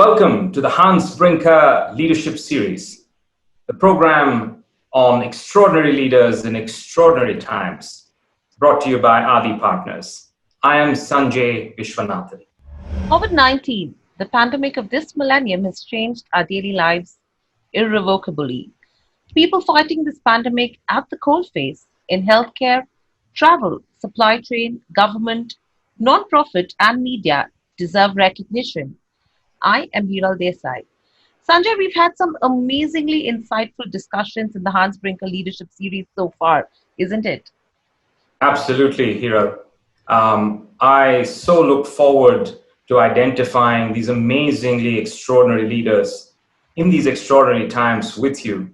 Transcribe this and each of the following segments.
welcome to the Hans Brinker Leadership Series, the program on extraordinary leaders in extraordinary times, brought to you by Adi Partners. I am Sanjay Vishwanathan. COVID-19, the pandemic of this millennium, has changed our daily lives irrevocably. People fighting this pandemic at the coalface in healthcare, travel, supply chain, government, non-profit, and media deserve recognition. I am Hiral Desai. Sanjay, we've had some amazingly insightful discussions in the Hans Brinker Leadership Series so far, isn't it? Absolutely, Hiral. I so look forward to identifying these amazingly extraordinary leaders in these extraordinary times with you.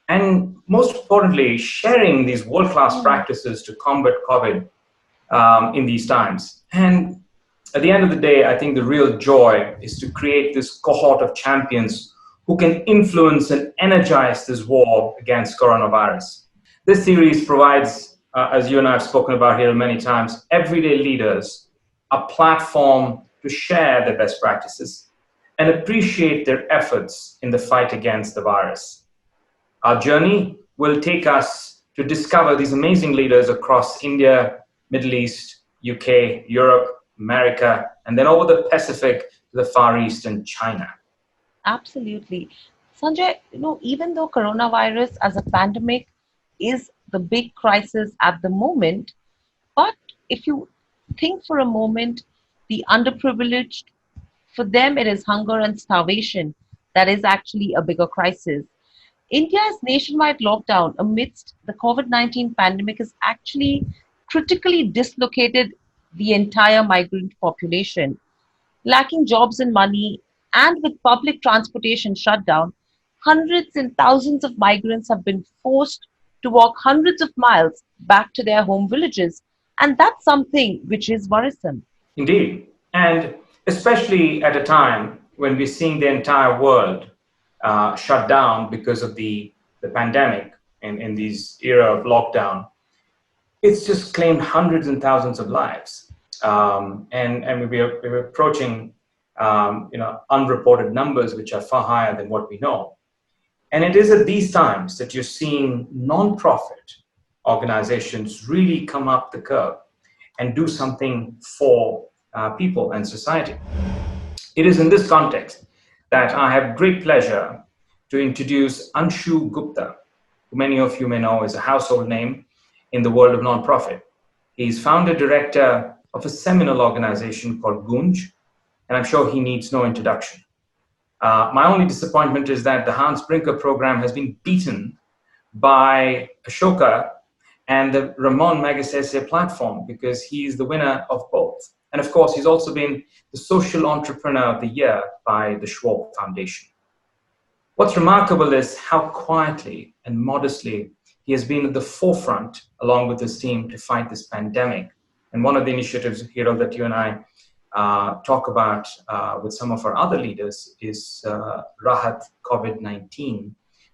And most importantly, sharing these world-class practices to combat COVID in these times. And at the end of the day, I think the real joy is to create this cohort of champions who can influence and energize this war against coronavirus. This series provides, as you and I have spoken about here many times, everyday leaders a platform to share their best practices and appreciate their efforts in the fight against the virus. Our journey will take us to discover these amazing leaders across India, Middle East, UK, Europe, America, and then over the Pacific to the Far East and China. Absolutely. Sanjay, even though coronavirus as a pandemic is the big crisis at the moment, but if you think for a moment, the underprivileged, for them it is hunger and starvation that is actually a bigger crisis. India's nationwide lockdown amidst the COVID-19 pandemic has actually critically dislocated the entire migrant population. Lacking jobs and money, and with public transportation shut down, hundreds and thousands of migrants have been forced to walk hundreds of miles back to their home villages. And that's something which is worrisome. Indeed. And especially at a time when we're seeing the entire world shut down because of the pandemic and in this era of lockdown, it's just claimed hundreds and thousands of lives. And we're approaching unreported numbers which are far higher than what we know. And it is at these times that you're seeing non-profit organizations really come up the curve and do something for people and society. It is in this context that I have great pleasure to introduce Anshu Gupta, who many of you may know is a household name in the world of non-profit. He's founder director of a seminal organization called Goonj, and I'm sure he needs no introduction. My only disappointment is that the Hans Brinker program has been beaten by Ashoka and the Ramon Magsaysay platform because he's the winner of both. And of course, he's also been the Social Entrepreneur of the Year by the Schwab Foundation. What's remarkable is how quietly and modestly he has been at the forefront, along with his team, to fight this pandemic. And one of the initiatives, Hiral, that you and I talk about with some of our other leaders is Rahat COVID-19,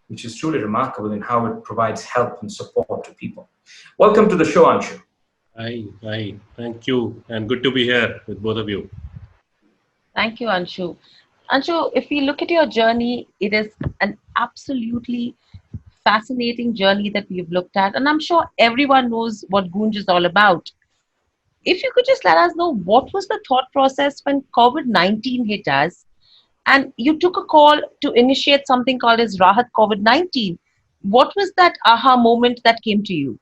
which is truly remarkable in how it provides help and support to people. Welcome to the show, Anshu. Hi, thank you. And good to be here with both of you. Thank you, Anshu. Anshu, if we look at your journey, it is an absolutely fascinating journey that we've looked at. And I'm sure everyone knows what Goonj is all about. If you could just let us know what was the thought process when COVID-19 hit us and you took a call to initiate something called as Rahat COVID-19. What was that aha moment that came to you?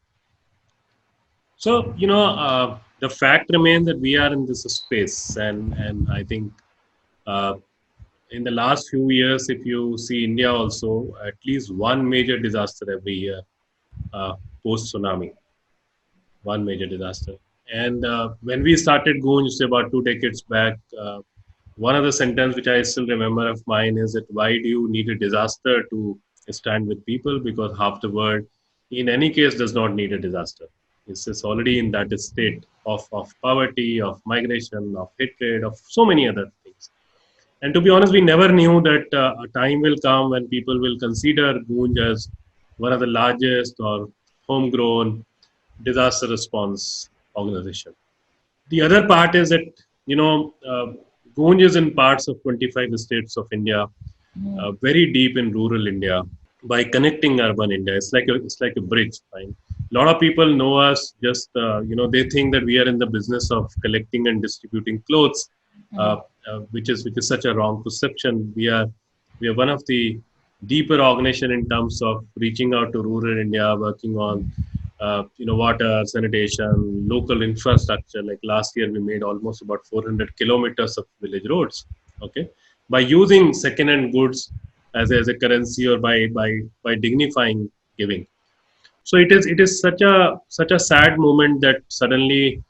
So, the fact remains that we are in this space. And I think in the last few years, if you see India also, at least one major disaster every year, post-tsunami, one major disaster. And when we started Goonj about 2 decades back, one of the sentences which I still remember of mine is that why do you need a disaster to stand with people? Because half the world, in any case, does not need a disaster. It's already in that state of poverty, of migration, of hatred, of so many other things. And to be honest, we never knew that a time will come when people will consider Goonj as one of the largest or homegrown disaster response organization. The other part is that, Goonj is in parts of 25 states of India, very deep in rural India. By connecting urban India, it's like a bridge. Fine. A lot of people know us just they think that we are in the business of collecting and distributing clothes, uh, which is such a wrong perception. We are one of the deeper organization in terms of reaching out to rural India, working on water, sanitation, local infrastructure. Like last year, we made almost about 400 kilometers of village roads. Okay, by using second-hand goods as a currency, or by dignifying giving. So it is such a sad moment that suddenly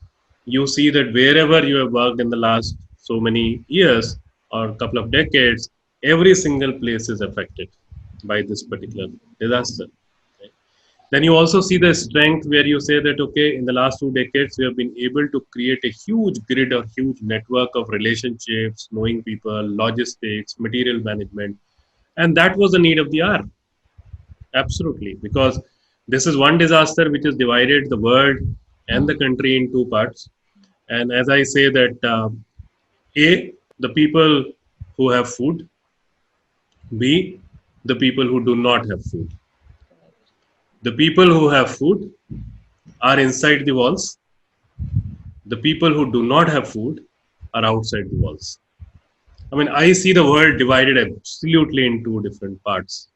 you see that wherever you have worked in the last so many years or a couple of decades, every single place is affected by this particular disaster. Then you also see the strength where you say that, okay, in the last 2 decades, we have been able to create a huge grid or huge network of relationships, knowing people, logistics, material management. And that was the need of the hour. Absolutely. Because this is one disaster which has divided the world and the country in two parts. And as I say that, A, the people who have food, B, the people who do not have food. The people who have food are inside the walls. The people who do not have food are outside the walls. I mean, I see the world divided absolutely in two different parts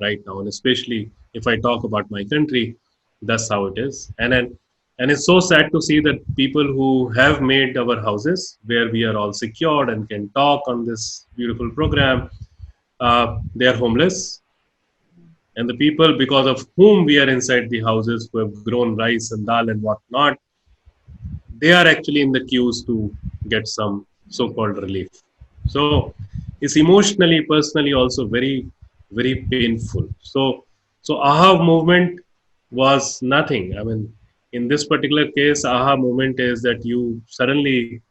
right now, and especially if I talk about my country, that's how it is. And it's so sad to see that people who have made our houses, where we are all secured and can talk on this beautiful program, they are homeless, and the people because of whom we are inside the houses, who have grown rice and dal and whatnot, they are actually in the queues to get some so-called relief. So it's emotionally, personally also very, very painful. So AHA movement was nothing. I mean, in this particular case, AHA movement is that you suddenly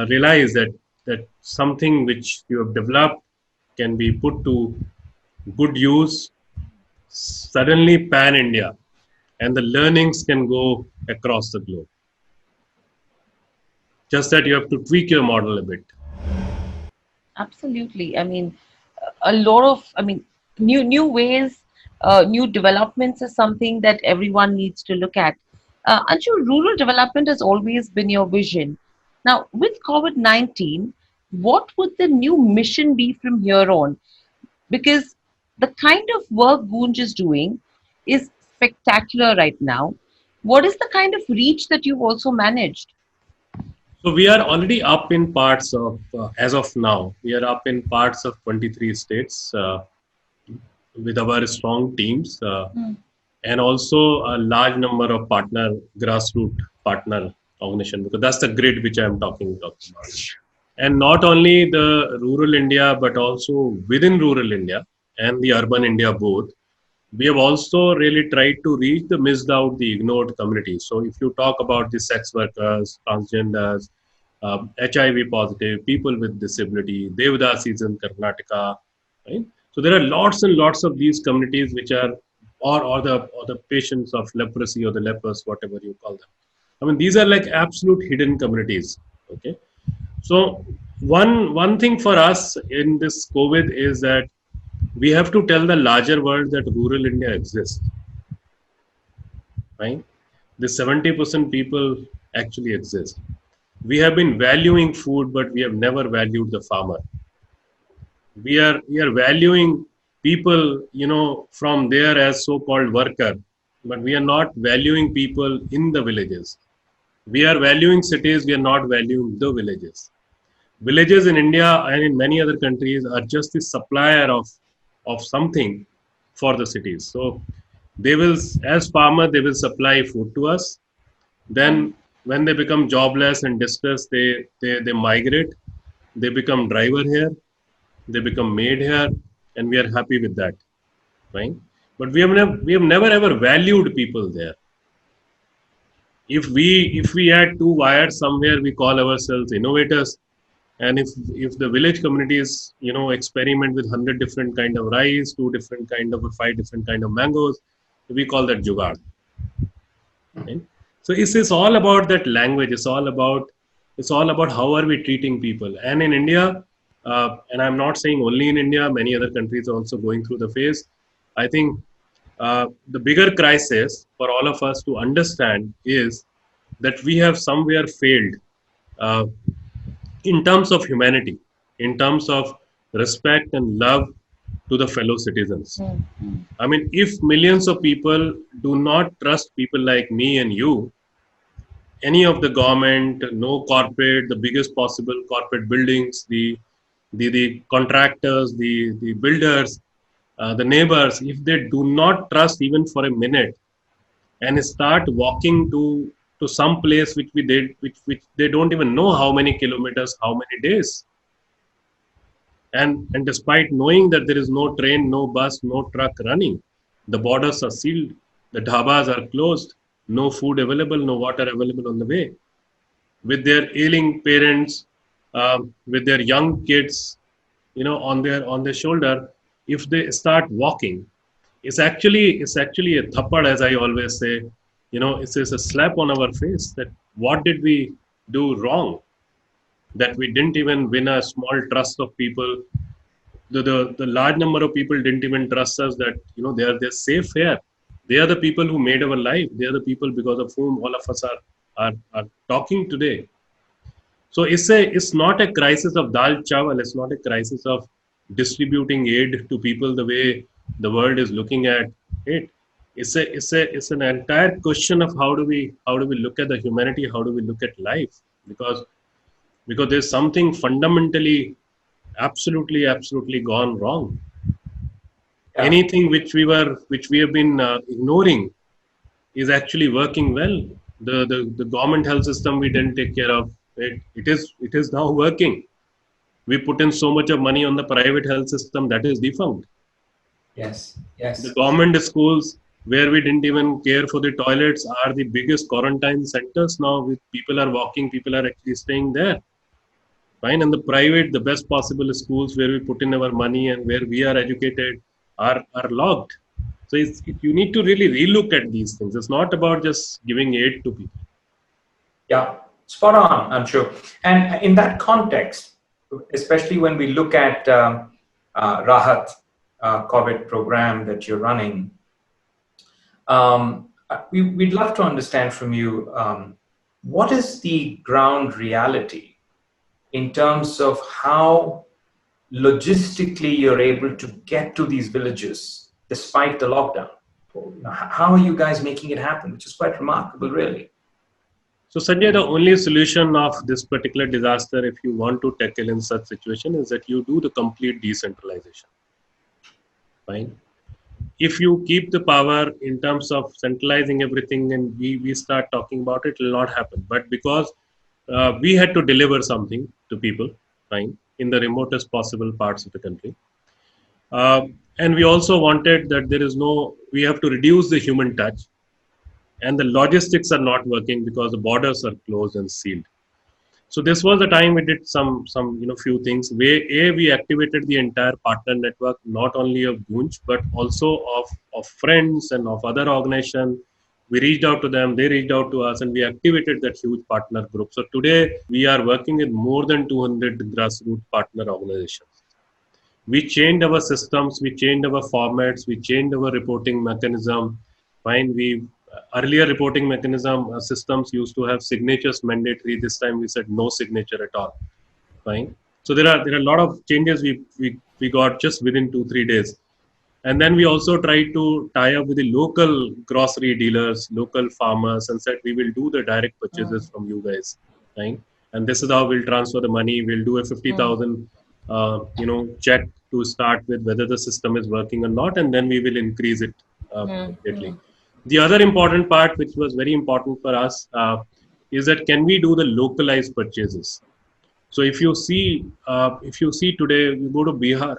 realize that something which you have developed can be put to good use, suddenly pan India, and the learnings can go across the globe. Just that you have to tweak your model a bit. Absolutely. I mean, a lot of, I mean, new ways, new developments is something that everyone needs to look at. Anshu, rural development has always been your vision. Now, with COVID-19, what would the new mission be from here on? Because the kind of work Goonj is doing is spectacular right now. What is the kind of reach that you've also managed? So we are already up in parts of, as of now, we are up in parts of 23 states with our strong teams, and also a large number of partner, grassroots partner organization, because that's the grid which I'm talking about. And not only the rural India, but also within rural India and the urban India both, we have also really tried to reach the missed out, the ignored communities. So if you talk about the sex workers, transgenders, HIV positive, people with disability, Devadasis in Karnataka, right? So there are lots and lots of these communities which are, or the patients of leprosy or the lepers, whatever you call them. I mean, these are like absolute hidden communities. Okay, so one thing for us in this COVID is that we have to tell the larger world that rural India exists. Right? The 70% people actually exist. We have been valuing food, but we have never valued the farmer. We are valuing people, from there as so-called worker, but we are not valuing people in the villages. We are valuing cities. We are not valuing the villages. Villages in India and in many other countries are just the supplier of something for the cities. So they will, as farmer, they will supply food to us. Then when they become jobless and distressed, they migrate. They become driver here. They become maid here, and we are happy with that, right? But we have never ever valued people there. If we had two wires somewhere, we call ourselves innovators. And if the village communities, experiment with 100 different kind of rice, two different kind of, or five different kind of mangoes, we call that jugaad. Right? So it's all about that language. It's all about It's all about how are we treating people. And in India, and I'm not saying only in India, many other countries are also going through the phase. I think the bigger crisis for all of us to understand is that we have somewhere failed uh, in terms of humanity, in terms of respect and love to the fellow citizens. I mean, if millions of people do not trust people like me and you, any of the government, no corporate, the biggest possible corporate buildings, the contractors, the builders, the neighbors, if they do not trust even for a minute and start walking to some place which we did, which they don't even know how many kilometers, how many days, and despite knowing that there is no train, no bus, no truck running, the borders are sealed, the dhabas are closed, no food available, no water available on the way, with their ailing parents, with their young kids, on their shoulder. If they start walking, it's actually a thappad, as I always say. It's a slap on our face that what did we do wrong, that we didn't even win a small trust of people. The large number of people didn't even trust us, that they're safe here. They are the people who made our life. They are the people because of whom all of us are talking today. So it's not a crisis of dal chawal. It's not a crisis of distributing aid to people the way the world is looking at it. It's an entire question of how do we look at the humanity, how do we look at life, because there's something fundamentally absolutely gone wrong. Yeah. Anything which we have been ignoring is actually working well. The government health system we didn't take care of it. It is now working. We put in so much of money on the private health system that is defunct. Yes. The Yes. government schools where we didn't even care for the toilets are the biggest quarantine centers now. With people are walking, people are actually staying there. Fine. And the private, the best possible schools where we put in our money and where we are educated are locked. So you need to really relook at these things. It's not about just giving aid to people. Yeah. Spot on, I'm sure. And in that context, especially when we look at Rahat COVID program that you're running, we'd love to understand from you, what is the ground reality in terms of how logistically you're able to get to these villages despite the lockdown. How are you guys making it happen, which is quite remarkable, really. So Sanjay, the only solution of this particular disaster, if you want to tackle in such situation, is that you do the complete decentralization. Fine. If you keep the power in terms of centralizing everything and we start talking about it, it will not happen. But because we had to deliver something to people, fine, in the remotest possible parts of the country. And we also wanted that we have to reduce the human touch, and the logistics are not working because the borders are closed and sealed. So this was the time we did some few things. We activated the entire partner network, not only of Goonj but also of friends and of other organizations. We reached out to them, they reached out to us, and we activated that huge partner group. So today we are working with more than 200 grassroots partner organizations. We changed our systems, we changed our formats, we changed our reporting mechanism. Fine, we earlier reporting mechanism systems used to have signatures mandatory. This time we said no signature at all. Fine. So there are a lot of changes we got just within 2-3 days. And then we also tried to tie up with the local grocery dealers, local farmers, and said we will do the direct purchases from you guys, right? And this is how we'll transfer the money. We'll do a 50,000, check to start with whether the system is working or not, and then we will increase it immediately. The other important part, which was very important for us, is that can we do the localized purchases? So if you see today, you go to Bihar,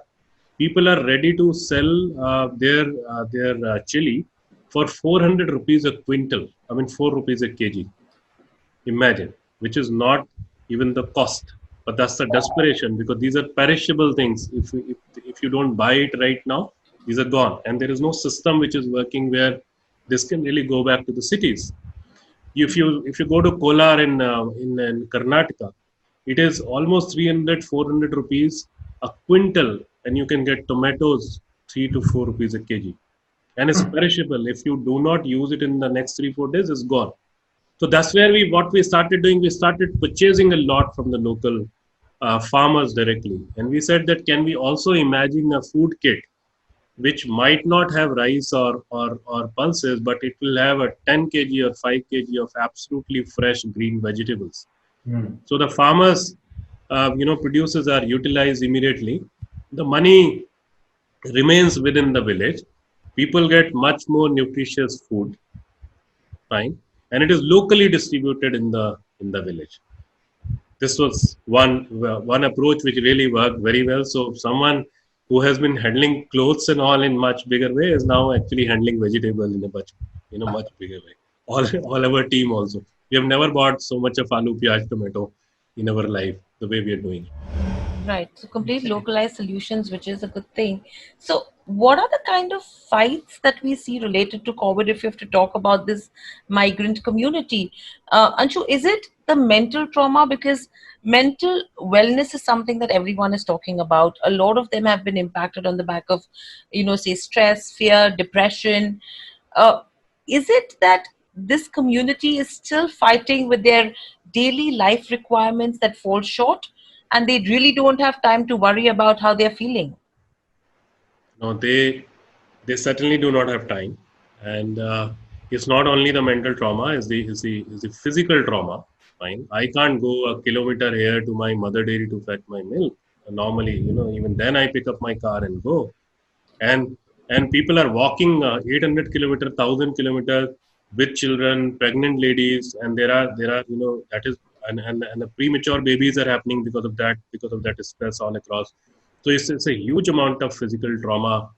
people are ready to sell their chili for 400 rupees a quintal. I mean 4 rupees a kg. Imagine, which is not even the cost, but that's the desperation because these are perishable things. If you don't buy it right now, these are gone, and there is no system which is working where this can really go back to the cities. If you go to Kolar in Karnataka, it is almost 300 400 rupees a quintal, and you can get tomatoes 3 to 4 rupees a kg, and it's perishable. If you do not use it in the next 3 4 days, it's gone. So that's where what we started doing. We started purchasing a lot from the local farmers directly, and we said that can we also imagine a food kit which might not have rice or pulses, but it will have a 10 kg or 5 kg of absolutely fresh green vegetables. Mm. So the farmers, producers are utilized immediately. The money remains within the village. People get much more nutritious food, fine, and it is locally distributed in the village. This was one approach which really worked very well. So someone who has been handling clothes and all in much bigger way is now actually handling vegetables in a much bigger way. All our team also. We have never bought so much of aloo, pyaj, tomato in our life the way we are doing. Right. So complete localized solutions, which is a good thing. So what are the kind of fights that we see related to COVID if you have to talk about this migrant community? Anshu, is it the mental trauma? Because mental wellness is something that everyone is talking about. A lot of them have been impacted on the back of, say stress, fear, depression. Uh, is it that this community is still fighting with their daily life requirements that fall short, and they really don't have time to worry about how they're feeling? No, they certainly do not have time, and it's not only the mental trauma; is the physical trauma. Fine, I can't go a kilometer here to my mother dairy to fetch my milk. Normally, even then I pick up my car and go, and people are walking 800 kilometer, 1,000 kilometers with children, pregnant ladies, and there are that is and the premature babies are happening because of that stress all across. So it's a huge amount of physical trauma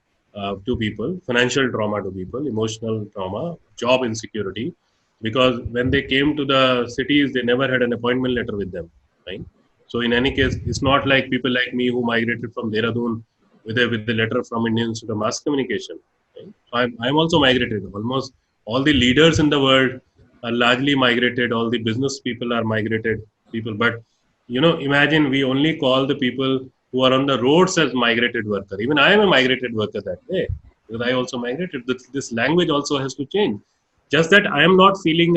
to people, financial trauma to people, emotional trauma, job insecurity, because when they came to the cities, they never had an appointment letter with them, right? So in any case, it's not like people like me who migrated from Dehradun with a letter from Indian Institute of Mass Communication. Right? So I'm also migrated. Almost all the leaders in the world are largely migrated. All the business people are migrated people. But imagine we only call the people who are on the roads as migrated worker. Even I am a migrated worker that way because I also migrated. This language also has to change. Just that I am not feeling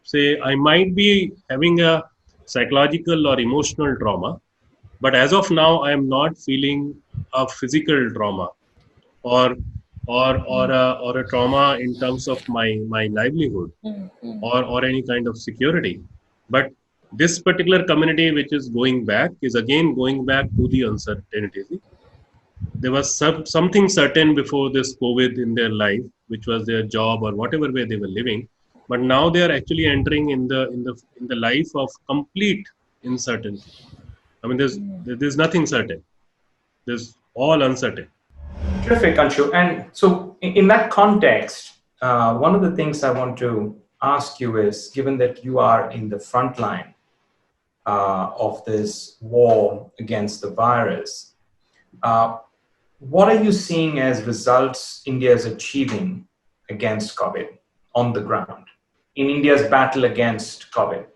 say I might be having a psychological or emotional trauma, but as of now I am not feeling a physical trauma or or a trauma in terms of my livelihood Mm-hmm. or any kind of security. But this particular community which is going back is again going back to the uncertainty. There was something certain before this COVID in their life, which was their job or whatever way they were living, but now they are actually entering in the life of complete uncertainty. I mean, there's nothing certain. There's all uncertain. Terrific, Anshu. And so, in that context, one of the things I want to ask you is, given that you are in the front line of this war against the virus, uh, what are you seeing as results India is achieving against COVID on the ground, in India's battle against COVID?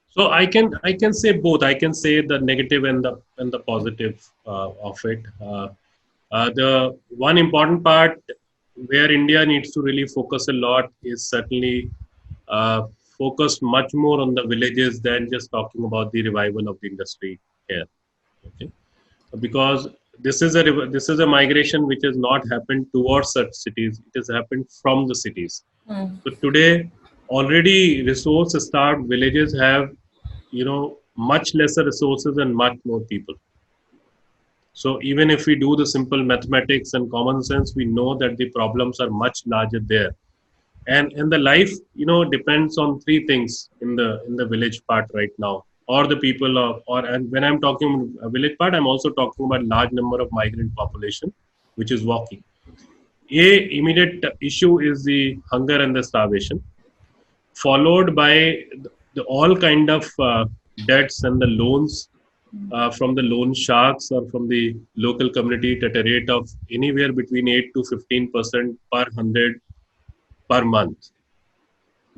So I can say both. I can say the negative and the positive of it. The one important part where India needs to really focus a lot is certainly uh, focused much more on the villages than just talking about the revival of the industry here. Okay, because this is a migration which has not happened towards such cities. It has happened from the cities. Mm. So today, already resource-starved villages have much lesser resources and much more people. So even if we do the simple mathematics and common sense, we know that the problems are much larger there. And the life depends on three things in the village part right now, or the people of or and when I'm talking a village part, I'm also talking about large number of migrant population which is walking. A immediate issue is the hunger and the starvation, followed by all kind of debts and the loans from the loan sharks or from the local community at a rate of anywhere between 8 to 15% per 100 per month.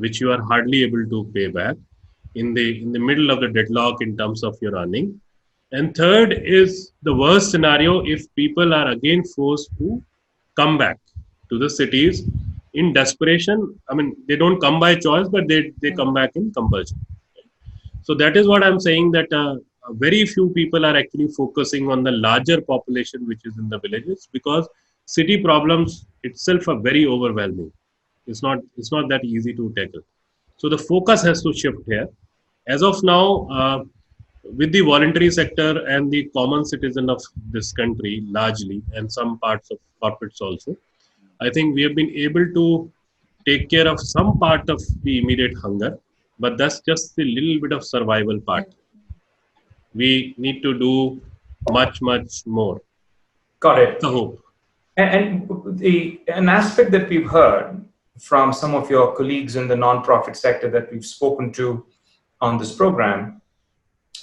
which you are hardly able to pay back in the middle of the deadlock in terms of your earning. And third is the worst scenario if people are again forced to come back to the cities in desperation. I mean, they don't come by choice, but they come back in compulsion. So that is what I'm saying, that very few people are actually focusing on the larger population which is in the villages, because city problems itself are very overwhelming. It's not that easy to tackle. So the focus has to shift here. As of now, with the voluntary sector and the common citizen of this country largely, and some parts of corporates also, I think we have been able to take care of some part of the immediate hunger, but that's just the little bit of survival part. We need to do much, much more. Got That's the it. hope. An aspect that we've heard from some of your colleagues in the nonprofit sector that we've spoken to on this program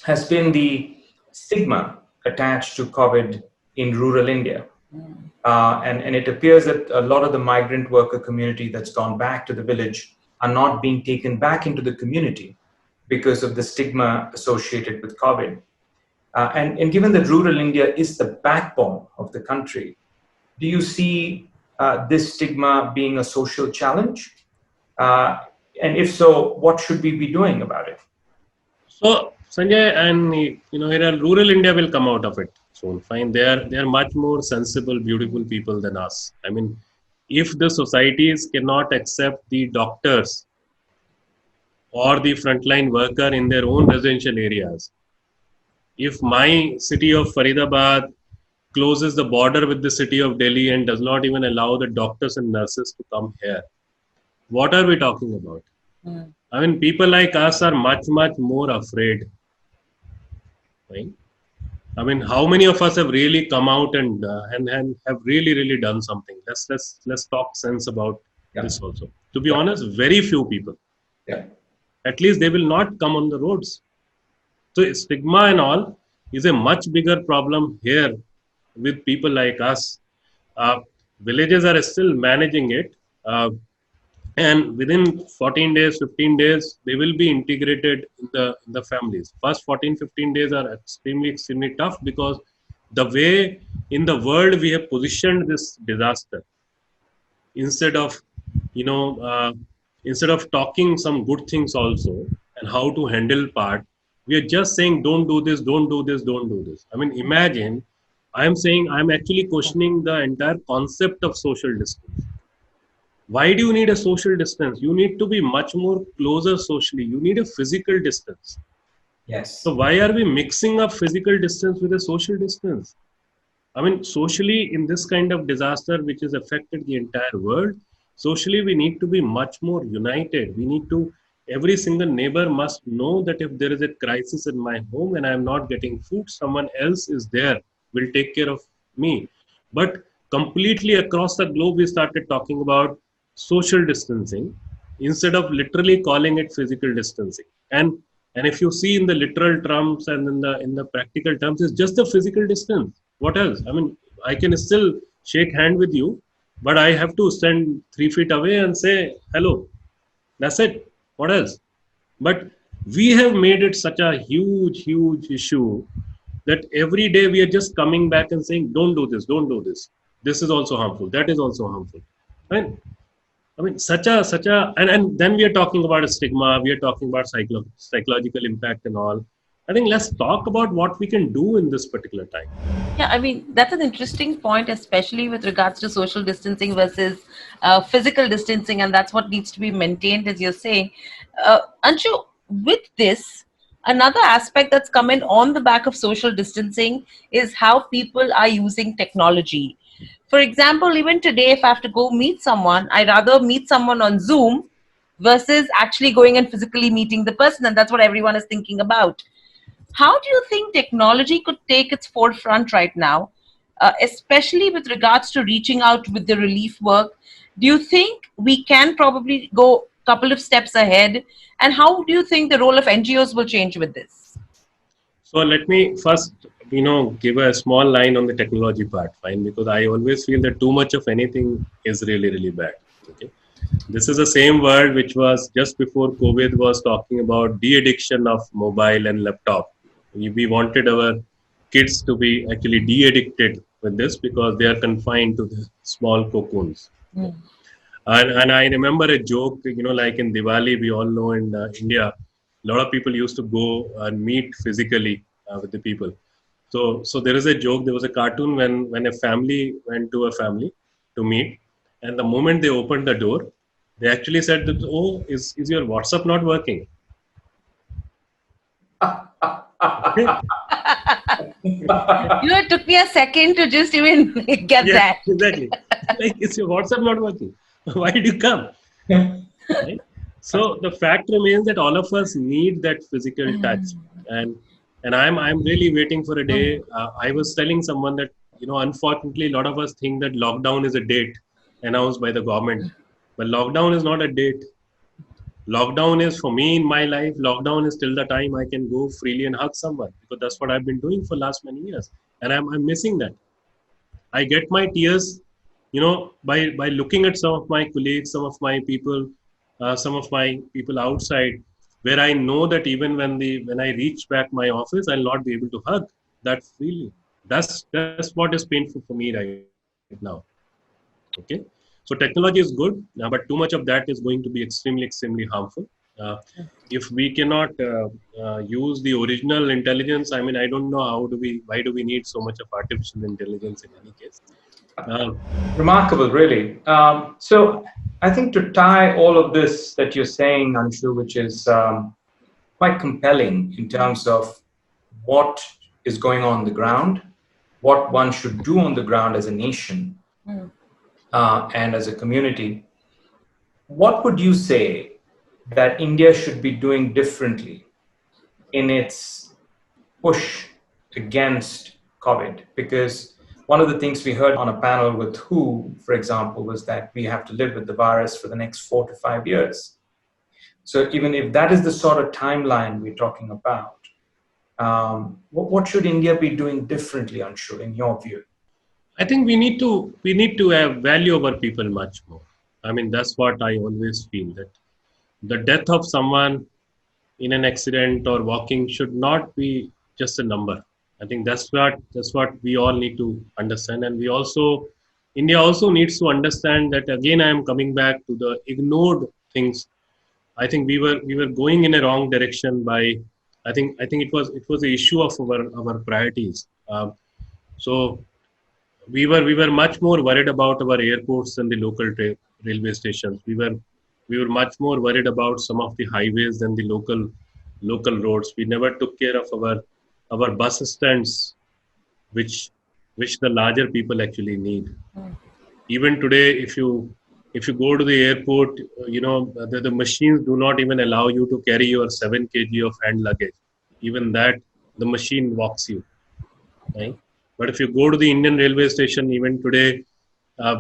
has been the stigma attached to COVID in rural India. And it appears that a lot of the migrant worker community that's gone back to the village are not being taken back into the community because of the stigma associated with COVID. And given that rural India is the backbone of the country, do you see this stigma being a social challenge? And if so, what should we be doing about it? So Sanjay, and Hiral, rural India will come out of it soon. Fine, they are much more sensible, beautiful people than us. I mean, if the societies cannot accept the doctors or the frontline worker in their own residential areas, if my city of Faridabad closes the border with the city of Delhi and does not even allow the doctors and nurses to come here, what are we talking about? I mean, people like us are much, much more afraid. Right? I mean, how many of us have really come out and have really done something? Let's talk sense about this also. To be honest, very few people. Yeah. At least they will not come on the roads. So stigma and all is a much bigger problem here with people like us. Villages are still managing it. And within 14 days, 15 days, they will be integrated in the families. First 14, 15 days are extremely tough, because the way in the world we have positioned this disaster, instead of, you know, uh, instead of talking some good things also and how to handle part, we are just saying, don't do this, don't do this, don't do this. I mean, imagine, I'm actually questioning the entire concept of social distance. Why do you need a social distance? You need to be much more closer socially. You need a physical distance. Yes. So why are we mixing up physical distance with a social distance? I mean, socially, in this kind of disaster which has affected the entire world, socially we need to be much more united. We need to, every single neighbor must know that if there is a crisis in my home and I am not getting food, someone else is there, will take care of me. But completely across the globe, we started talking about social distancing instead of literally calling it physical distancing. And if you see in the literal terms and in the practical terms, it's just the physical distance. What else? I mean, I can still shake hand with you, but I have to stand 3 feet away and say hello. That's it. What else? But we have made it such a huge issue that every day we are just coming back and saying, don't do this, don't do this. This is also harmful. That is also harmful. Right? I mean, and then we are talking about a stigma, we are talking about psychological impact and all. I think let's talk about what we can do in this particular time. Yeah, I mean, that's an interesting point, especially with regards to social distancing versus physical distancing, and that's what needs to be maintained, as you're saying. Anshu, with this, another aspect that's come in on the back of social distancing is how people are using technology. For example, even today, if I have to go meet someone, I rather meet someone on Zoom versus actually going and physically meeting the person, and that's what everyone is thinking about. How do you think technology could take its forefront right now, especially with regards to reaching out with the relief work? Do you think we can probably go a couple of steps ahead? And how do you think the role of NGOs will change with this? So let me first, give a small line on the technology part, fine, because I always feel that too much of anything is really bad. Okay. This is the same word which was just before COVID was talking about de-addiction of mobile and laptop. We wanted our kids to be actually de-addicted with this because they are confined to the small cocoons. Mm. And I remember a joke, like in Diwali, we all know in India, a lot of people used to go and meet physically with the people. So there is a joke. There was a cartoon when a family went to a family to meet, and the moment they opened the door, they actually said that, "Oh, is your WhatsApp not working?" Okay? It took me a second to just even get Yeah, that. exactly. Like, is your WhatsApp not working? Why did you come? Right? So the fact remains that all of us need that physical touch, and I'm really waiting for a day. I was telling someone that unfortunately a lot of us think that lockdown is a date announced by the government, but lockdown is not a date. Lockdown is, for me in my life, lockdown is till the time I can go freely and hug someone, because that's what I've been doing for last many years, and I'm missing that. I get my tears, by looking at some of my colleagues, some of my people outside, where I know that even when I reach back my office, I'll not be able to hug that freely. That's what is painful for me right now. Okay, so technology is good, but too much of that is going to be extremely harmful. Uh, if we cannot use the original intelligence, I mean, I don't know why do we need so much of artificial intelligence in any case. Uh, Remarkable, really. So I think to tie all of this that you're saying, Anshu, which is quite compelling in terms of what is going on the ground, what one should do on the ground as a nation Mm. and as a community, what would you say that India should be doing differently in its push against COVID? Because one of the things we heard on a panel with WHO, for example, was that we have to live with the virus for the next 4 to 5 years. So even if that is the sort of timeline we're talking about, what should India be doing differently, Anshu, in your view? I think we need to value our people much more. I mean, that's what I always feel, that the death of someone in an accident or walking should not be just a number. I think that's what we all need to understand, and India also needs to understand that, again, I am coming back to the ignored things. I think we were going in a wrong direction by, I think it was the issue of our priorities. So we were much more worried about our airports than the local railway stations. We were much more worried about some of the highways than the local roads. We never took care of our bus stands, which the larger people actually need. Even today, if you go to the airport, the machines do not even allow you to carry your 7 kg of hand luggage. Even that, the machine walks you, right? But if you go to the Indian railway station even today,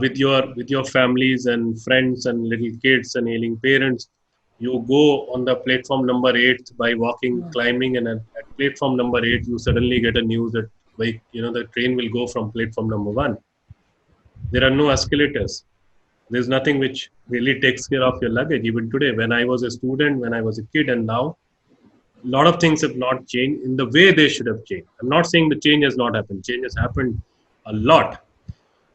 with your families and friends and little kids and ailing parents, you go on the platform number 8 by walking, climbing, and at platform number 8, you suddenly get a news that, like, the train will go from platform number 1. There are no escalators. There's nothing which really takes care of your luggage. Even today, when I was a student, when I was a kid, and now, a lot of things have not changed in the way they should have changed. I'm not saying the change has not happened. Change has happened a lot.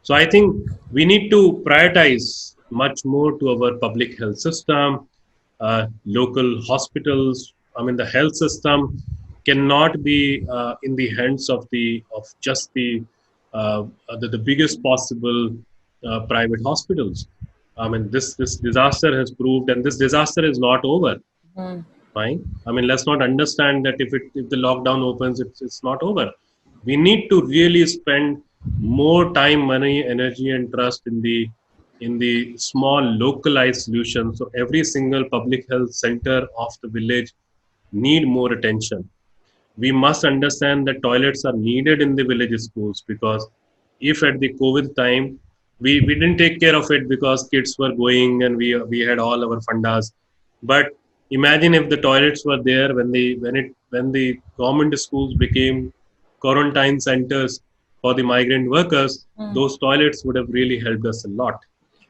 So I think we need to prioritize much more to our public health system, local hospitals. I mean, the health system cannot be in the hands of just the biggest possible private hospitals. I mean, this disaster has proved, and this disaster is not over. Mm. Fine. I mean, let's not understand that if the lockdown opens, it's not over. We need to really spend more time, money, energy, and trust in the small localized solutions. So every single public health center of the village need more attention. We must understand that toilets are needed in the village schools, because if at the COVID time we didn't take care of it because kids were going and we had all our fundas. But imagine if the toilets were there when the government schools became quarantine centers for the migrant workers, Mm. those toilets would have really helped us a lot.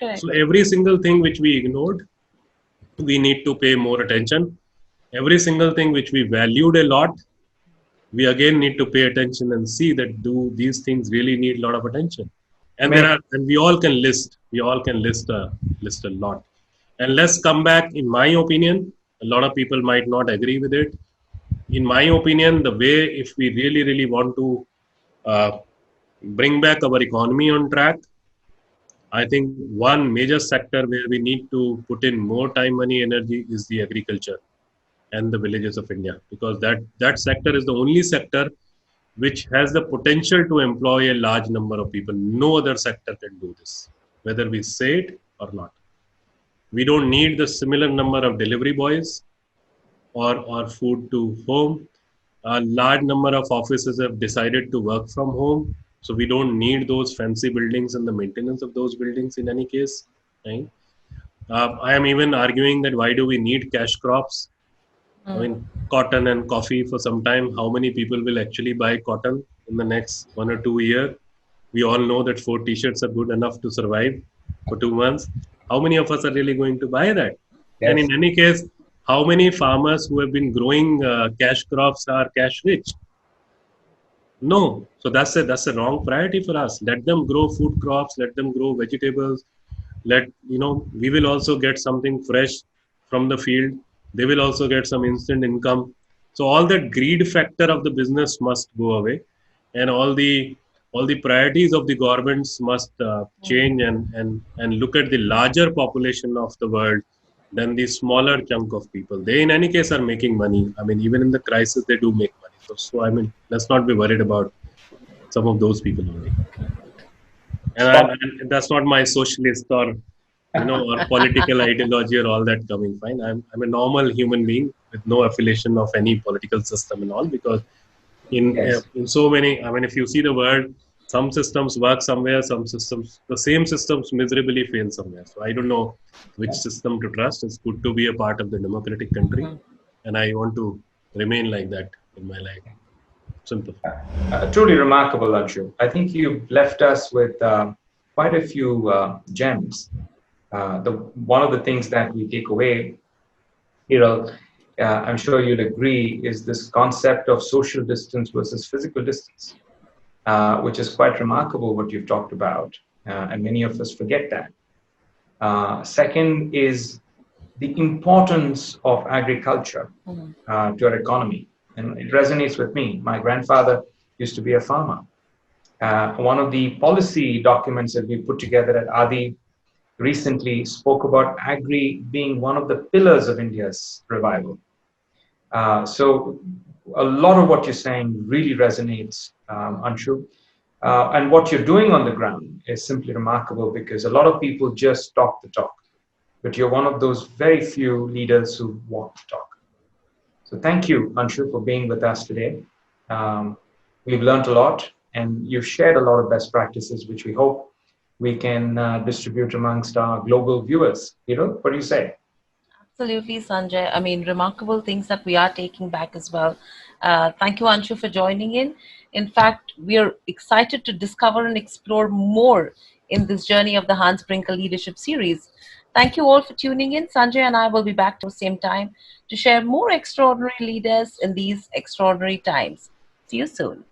Correct. So every single thing which we ignored, we need to pay more attention. Every single thing which we valued a lot, we again need to pay attention and see that do these things really need a lot of attention. And there Make are, and we all can list a lot. And let's come back. In my opinion, a lot of people might not agree with it. In my opinion, the way if we really want to uh, bring back our economy on track, I think one major sector where we need to put in more time, money, energy is the agriculture and the villages of India, because that sector is the only sector which has the potential to employ a large number of people. No other sector can do this, whether we say it or not. We don't need the similar number of delivery boys or food to home. A large number of offices have decided to work from home, so we don't need those fancy buildings and the maintenance of those buildings in any case. Right? I am even arguing that why do we need cash crops? I mean, cotton and coffee for some time. How many people will actually buy cotton in the next 1 or 2 years? We all know that 4 t-shirts are good enough to survive for 2 months. How many of us are really going to buy that? And yes. in any case, how many farmers who have been growing cash crops are cash rich? No. So that's a wrong priority for us. Let them grow food crops. Let them grow vegetables. We will also get something fresh from the field. They will also get some instant income. So all that greed factor of the business must go away, and all the priorities of the governments must change, and look at the larger population of the world than the smaller chunk of people. They in any case are making money. I mean, even in the crisis they do make money. So I mean, let's not be worried about some of those people only. Spot. And that's not my socialist or political ideology or all that coming. Fine, I'm a normal human being with no affiliation of any political system and all, because Yes. in so many, I mean, if you see the world, some systems work somewhere, some systems, the same systems miserably fail somewhere. So I don't know which system to trust. It's good to be a part of the democratic country, and I want to remain like that in my life. Simple. Truly remarkable, Anshu. I think you've left us with quite a few gems. One of the things that we take away, Hiral, I'm sure you'll agree, is this concept of social distance versus physical distance, which is quite remarkable what you've talked about, and many of us forget that. Second is the importance of agriculture to our economy, and it resonates with me. My grandfather used to be a farmer. One of the policy documents that we put together at ADI recently spoke about agri being one of the pillars of India's revival. So a lot of what you're saying really resonates, Anshu. And what you're doing on the ground is simply remarkable, because a lot of people just talk the talk, but you're one of those very few leaders who walk the talk. So thank you, Anshu, for being with us today. We've learned a lot, and you've shared a lot of best practices, which we hope we can distribute amongst our global viewers. What do you say? Absolutely, Sanjay. I mean, remarkable things that we are taking back as well. Thank you, Anshu, for joining in. In fact, we are excited to discover and explore more in this journey of the Hans Brinker Leadership Series. Thank you all for tuning in. Sanjay and I will be back to the same time to share more extraordinary leaders in these extraordinary times. See you soon.